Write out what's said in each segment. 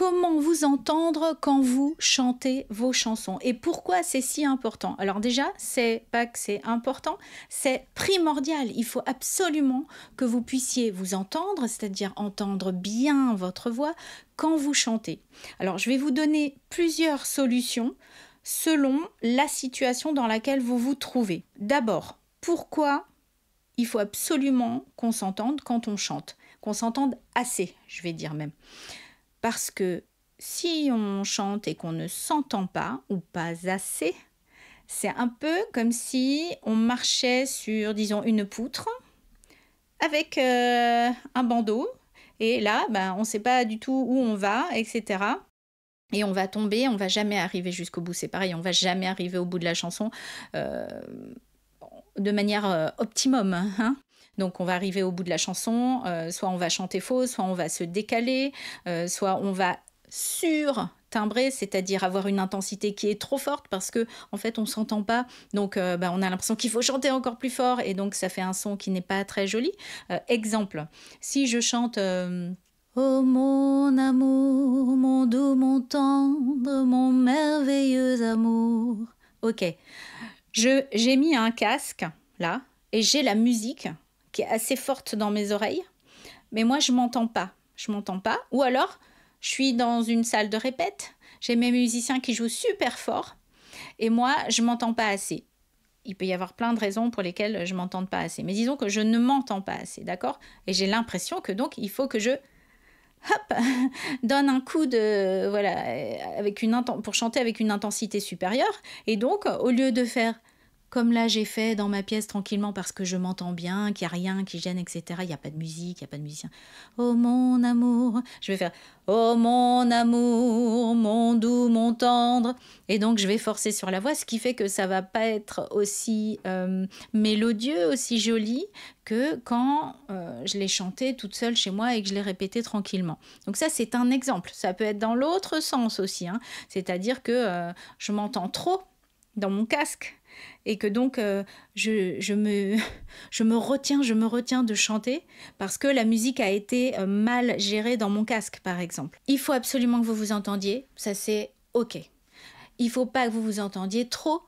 comment vous entendre quand vous chantez vos chansons et pourquoi c'est si important. Alors déjà, c'est pas que c'est important, c'est primordial. Il faut absolument que vous puissiez vous entendre, c'est-à-dire entendre bien votre voix quand vous chantez. Alors je vais vous donner plusieurs solutions selon la situation dans laquelle vous vous trouvez. D'abord, pourquoi il faut absolument qu'on s'entende quand on chante, qu'on s'entende assez, je vais dire même. Parce que si on chante et qu'on ne s'entend pas, ou pas assez, c'est un peu comme si on marchait sur, disons, une poutre avec un bandeau. Et là, on ne sait pas du tout où on va, etc. Et on va tomber, on ne va jamais arriver jusqu'au bout. C'est pareil, on ne va jamais arriver au bout de la chanson de manière optimum, hein. Donc on va arriver au bout de la chanson, soit on va chanter faux, soit on va se décaler, soit on va sur-timbrer, c'est-à-dire avoir une intensité qui est trop forte parce que en fait on s'entend pas, donc on a l'impression qu'il faut chanter encore plus fort et donc ça fait un son qui n'est pas très joli. Exemple, si je chante oh mon amour, mon doux, mon tendre, mon merveilleux amour. Ok, j'ai mis un casque là et j'ai la musique qui est assez forte dans mes oreilles, mais moi je m'entends pas. Ou alors je suis dans une salle de répète, j'ai mes musiciens qui jouent super fort et moi je m'entends pas assez. Il peut y avoir plein de raisons pour lesquelles je m'entende pas assez, mais disons que je ne m'entends pas assez, d'accord? Et j'ai l'impression que donc il faut que je donne un coup de pour chanter avec une intensité supérieure, et donc au lieu de faire comme là j'ai fait dans ma pièce tranquillement parce que je m'entends bien, qu'il n'y a rien qui gêne, etc. Il n'y a pas de musique, il n'y a pas de musicien. Oh mon amour, je vais faire oh mon amour, mon doux, mon tendre. Et donc je vais forcer sur la voix, ce qui fait que ça va pas être aussi mélodieux, aussi joli que quand je l'ai chanté toute seule chez moi et que je l'ai répété tranquillement. Donc ça c'est un exemple. Ça peut être dans l'autre sens aussi, hein. C'est-à-dire que je m'entends trop dans mon casque et que donc je me retiens de chanter parce que la musique a été mal gérée dans mon casque, par exemple. Il faut absolument que vous vous entendiez, ça c'est ok. Il faut pas que vous vous entendiez trop,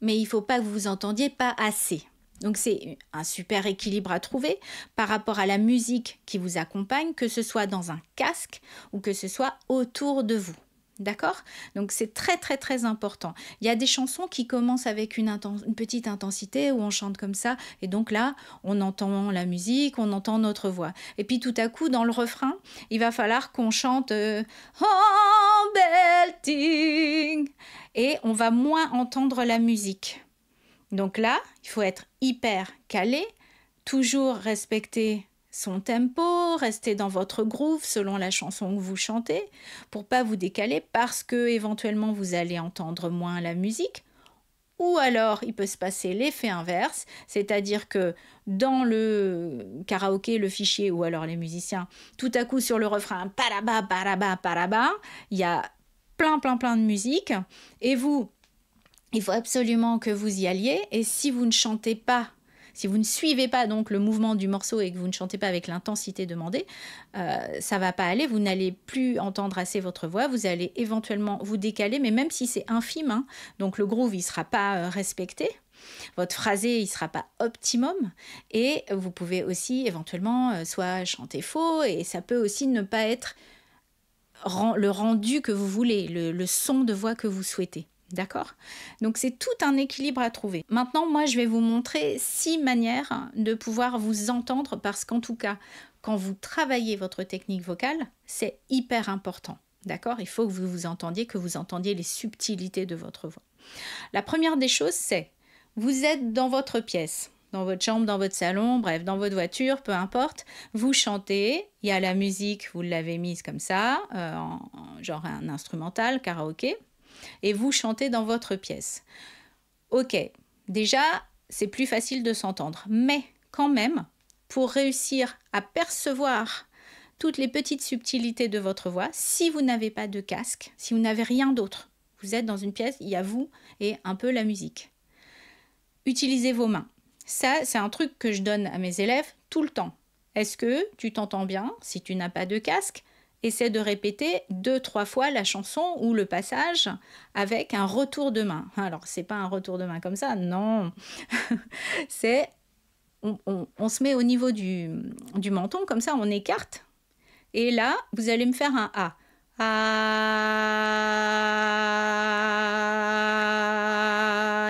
mais il faut pas que vous vous entendiez pas assez. Donc c'est un super équilibre à trouver par rapport à la musique qui vous accompagne, que ce soit dans un casque ou que ce soit autour de vous. D'accord? Donc c'est très très très important. Il y a des chansons qui commencent avec une petite intensité où on chante comme ça et donc là on entend la musique, on entend notre voix. Et puis tout à coup dans le refrain, il va falloir qu'on chante Oh belting et on va moins entendre la musique. Donc là, il faut être hyper calé, toujours respecter son tempo, rester dans votre groove selon la chanson que vous chantez pour pas vous décaler parce que éventuellement vous allez entendre moins la musique. Ou alors il peut se passer l'effet inverse, c'est-à-dire que dans le karaoké, le fichier ou alors les musiciens, tout à coup sur le refrain paraba paraba paraba, il y a plein de musique et vous, il faut absolument que vous y alliez et si vous ne chantez pas, si vous ne suivez pas donc le mouvement du morceau et que vous ne chantez pas avec l'intensité demandée, ça va pas aller, vous n'allez plus entendre assez votre voix, vous allez éventuellement vous décaler, mais même si c'est infime, hein, donc le groove il sera pas respecté, votre phrasé il sera pas optimum et vous pouvez aussi éventuellement soit chanter faux et ça peut aussi ne pas être le rendu que vous voulez, le son de voix que vous souhaitez. D'accord? Donc c'est tout un équilibre à trouver. Maintenant, moi, je vais vous montrer 6 manières de pouvoir vous entendre parce qu'en tout cas, quand vous travaillez votre technique vocale, c'est hyper important. D'accord? Il faut que vous vous entendiez, que vous entendiez les subtilités de votre voix. La première des choses, c'est vous êtes dans votre pièce, dans votre chambre, dans votre salon, bref, dans votre voiture, peu importe. Vous chantez, il y a la musique, vous l'avez mise comme ça, genre un instrumental, karaoké. Et vous chantez dans votre pièce. Ok, déjà, c'est plus facile de s'entendre. Mais quand même, pour réussir à percevoir toutes les petites subtilités de votre voix, si vous n'avez pas de casque, si vous n'avez rien d'autre, vous êtes dans une pièce, il y a vous et un peu la musique. Utilisez vos mains. Ça, c'est un truc que je donne à mes élèves tout le temps. Est-ce que tu t'entends bien si tu n'as pas de casque? essaie de répéter 2-3 fois la chanson ou le passage avec un retour de main. Alors, c'est pas un retour de main comme ça, non. C'est, on se met au niveau du menton, comme ça, on écarte. Et là, vous allez me faire un A. Ah.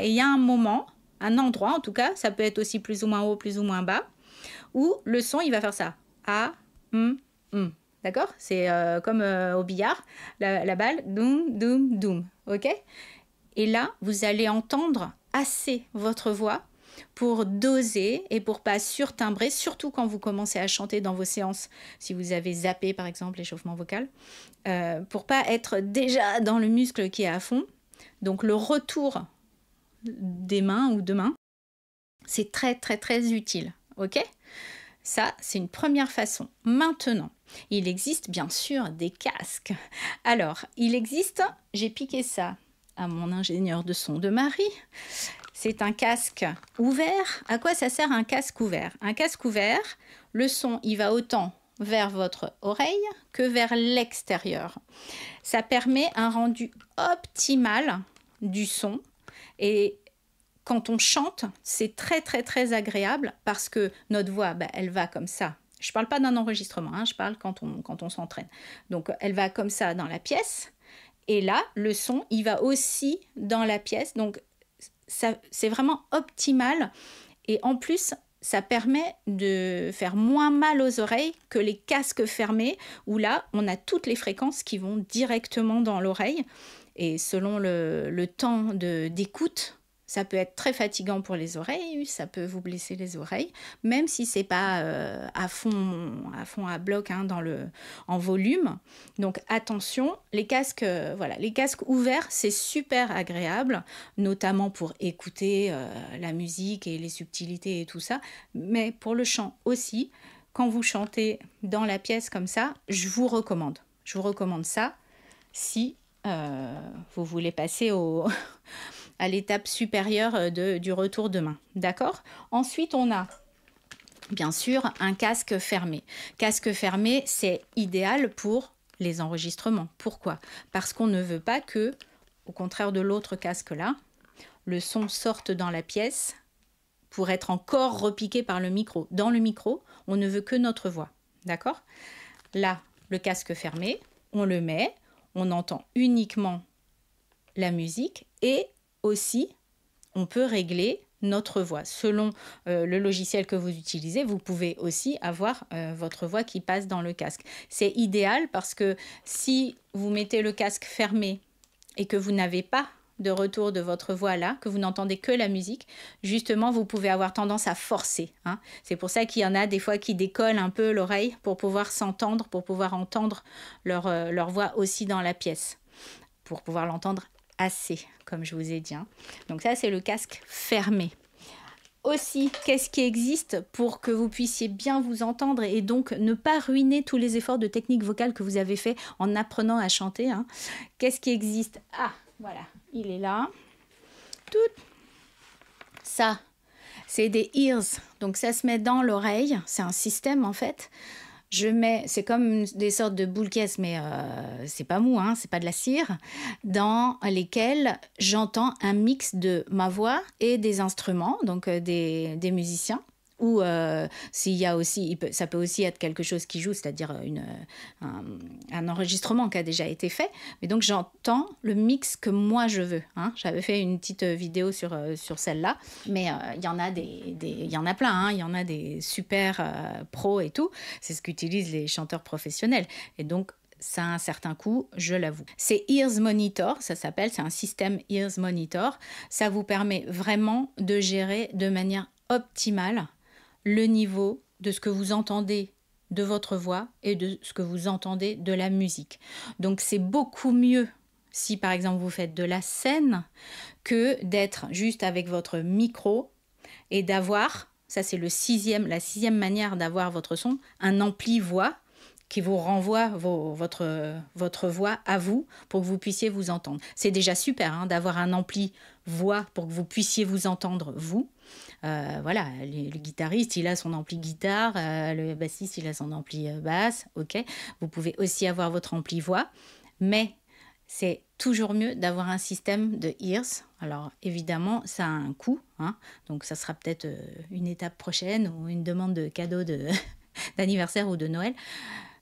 Et il y a un moment, un endroit en tout cas, ça peut être aussi plus ou moins haut, plus ou moins bas, où le son, il va faire ça. A, D'accord? C'est comme au billard, la balle, doum, doum, doum. OK? Et là, vous allez entendre assez votre voix pour doser et pour pas surtimbrer, surtout quand vous commencez à chanter dans vos séances, si vous avez zappé par exemple l'échauffement vocal, pour pas être déjà dans le muscle qui est à fond. Donc le retour des mains ou de mains, c'est très très très utile. OK? Ça, c'est une première façon. Maintenant, il existe bien sûr des casques. Alors, il existe, j'ai piqué ça à mon ingénieur de son de mari. C'est un casque ouvert. À quoi ça sert un casque ouvert? Un casque ouvert, le son, il va autant vers votre oreille que vers l'extérieur. Ça permet un rendu optimal du son et quand on chante, c'est très très très agréable parce que notre voix, elle va comme ça. Je ne parle pas d'un enregistrement, hein, je parle quand on s'entraîne. Donc elle va comme ça dans la pièce et là, le son, il va aussi dans la pièce. Donc c'est vraiment optimal et en plus, ça permet de faire moins mal aux oreilles que les casques fermés où là, on a toutes les fréquences qui vont directement dans l'oreille et selon le temps d'écoute, ça peut être très fatigant pour les oreilles, ça peut vous blesser les oreilles, même si c'est pas à fond à bloc hein, en volume. Donc attention, les casques ouverts, c'est super agréable, notamment pour écouter la musique et les subtilités et tout ça, mais pour le chant aussi. Quand vous chantez dans la pièce comme ça, je vous recommande ça si vous voulez passer à l'étape supérieure du retour de main. D'accord? Ensuite, on a bien sûr un casque fermé. Casque fermé, c'est idéal pour les enregistrements. Pourquoi? Parce qu'on ne veut pas que, au contraire de l'autre casque là, le son sorte dans la pièce pour être encore repiqué par le micro. Dans le micro, on ne veut que notre voix. D'accord? Là, le casque fermé, on le met, on entend uniquement la musique et aussi, on peut régler notre voix. Selon le logiciel que vous utilisez, vous pouvez aussi avoir votre voix qui passe dans le casque. C'est idéal parce que si vous mettez le casque fermé et que vous n'avez pas de retour de votre voix là, que vous n'entendez que la musique, justement, vous pouvez avoir tendance à forcer. Hein. C'est pour ça qu'il y en a des fois qui décollent un peu l'oreille pour pouvoir s'entendre, pour pouvoir entendre leur voix aussi dans la pièce, pour pouvoir l'entendre assez, comme je vous ai dit. Hein. Donc ça, c'est le casque fermé. Aussi, qu'est-ce qui existe pour que vous puissiez bien vous entendre et donc ne pas ruiner tous les efforts de technique vocale que vous avez fait en apprenant à chanter, hein. Qu'est-ce qui existe? Ah, voilà, il est là. Tout ça, c'est des ears. Donc ça se met dans l'oreille. C'est un système en fait. C'est comme des sortes de boules caisses, mais c'est pas mou, hein, c'est pas de la cire, dans lesquelles j'entends un mix de ma voix et des instruments, donc des musiciens. Ou s'il y a aussi, ça peut aussi être quelque chose qui joue, c'est-à-dire un enregistrement qui a déjà été fait. Mais donc j'entends le mix que moi je veux. Hein. J'avais fait une petite vidéo sur celle-là, mais il y en a il y en a plein. Hein. Il y en a des super pros et tout. C'est ce qu'utilisent les chanteurs professionnels. Et donc ça a un certain coût, je l'avoue. C'est Ears Monitor, ça s'appelle, c'est un système Ears Monitor. Ça vous permet vraiment de gérer de manière optimale le niveau de ce que vous entendez de votre voix et de ce que vous entendez de la musique. Donc c'est beaucoup mieux si par exemple vous faites de la scène que d'être juste avec votre micro et d'avoir, ça c'est la sixième manière d'avoir votre son, un ampli voix qui vous renvoie votre voix à vous pour que vous puissiez vous entendre. C'est déjà super hein, d'avoir un ampli voix pour que vous puissiez vous entendre vous. Voilà, le guitariste, il a son ampli guitare, le bassiste, il a son ampli basse, ok. Vous pouvez aussi avoir votre ampli voix, mais c'est toujours mieux d'avoir un système de ears. Alors évidemment, ça a un coût, hein, donc ça sera peut-être une étape prochaine ou une demande de cadeau d'anniversaire ou de Noël.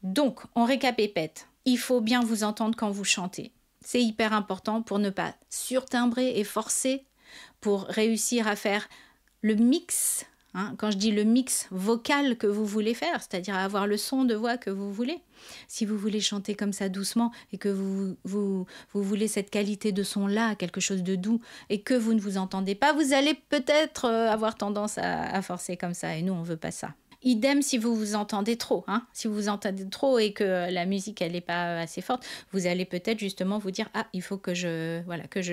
Donc, on récapépète. Il faut bien vous entendre quand vous chantez. C'est hyper important pour ne pas surtimbrer et forcer, pour réussir à faire le mix. Hein, quand je dis le mix vocal que vous voulez faire, c'est-à-dire avoir le son de voix que vous voulez. Si vous voulez chanter comme ça doucement et que vous voulez cette qualité de son-là, quelque chose de doux, et que vous ne vous entendez pas, vous allez peut-être avoir tendance à forcer comme ça. Et nous, on ne veut pas ça. Idem si vous vous entendez trop. Hein. Si vous vous entendez trop et que la musique elle n'est pas assez forte, vous allez peut-être justement vous dire « Ah, il faut que je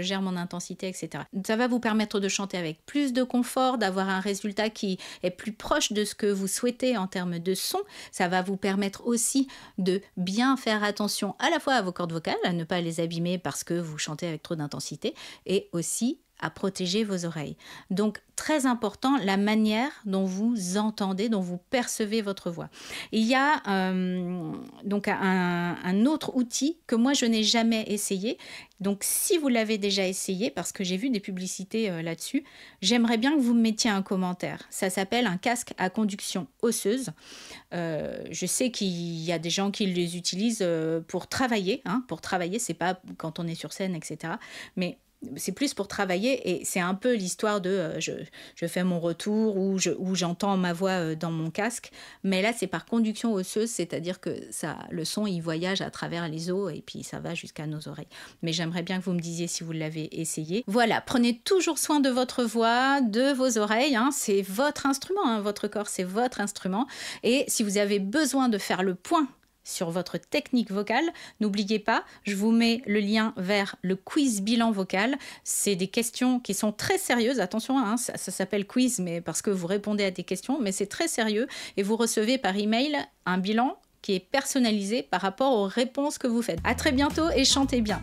gère mon intensité, etc. » Ça va vous permettre de chanter avec plus de confort, d'avoir un résultat qui est plus proche de ce que vous souhaitez en termes de son. Ça va vous permettre aussi de bien faire attention à la fois à vos cordes vocales, à ne pas les abîmer parce que vous chantez avec trop d'intensité, et aussi à protéger vos oreilles. Donc, très important, la manière dont vous entendez, dont vous percevez votre voix. Il y a donc un autre outil que moi, je n'ai jamais essayé. Donc, si vous l'avez déjà essayé, parce que j'ai vu des publicités là-dessus, j'aimerais bien que vous me mettiez un commentaire. Ça s'appelle un casque à conduction osseuse. Je sais qu'il y a des gens qui les utilisent pour travailler. Hein, pour travailler, c'est pas quand on est sur scène, etc. Mais c'est plus pour travailler et c'est un peu l'histoire de je fais mon retour ou j'entends ma voix dans mon casque, mais là c'est par conduction osseuse, c'est-à-dire que le son il voyage à travers les os et puis ça va jusqu'à nos oreilles. Mais j'aimerais bien que vous me disiez si vous l'avez essayé. Voilà, prenez toujours soin de votre voix, de vos oreilles, hein, c'est votre instrument, hein, votre corps c'est votre instrument, et si vous avez besoin de faire le point sur votre technique vocale, n'oubliez pas, je vous mets le lien vers le quiz bilan vocal. C'est des questions qui sont très sérieuses. Attention, hein, ça s'appelle quiz, mais parce que vous répondez à des questions, mais c'est très sérieux. Et vous recevez par email un bilan qui est personnalisé par rapport aux réponses que vous faites. À très bientôt et chantez bien.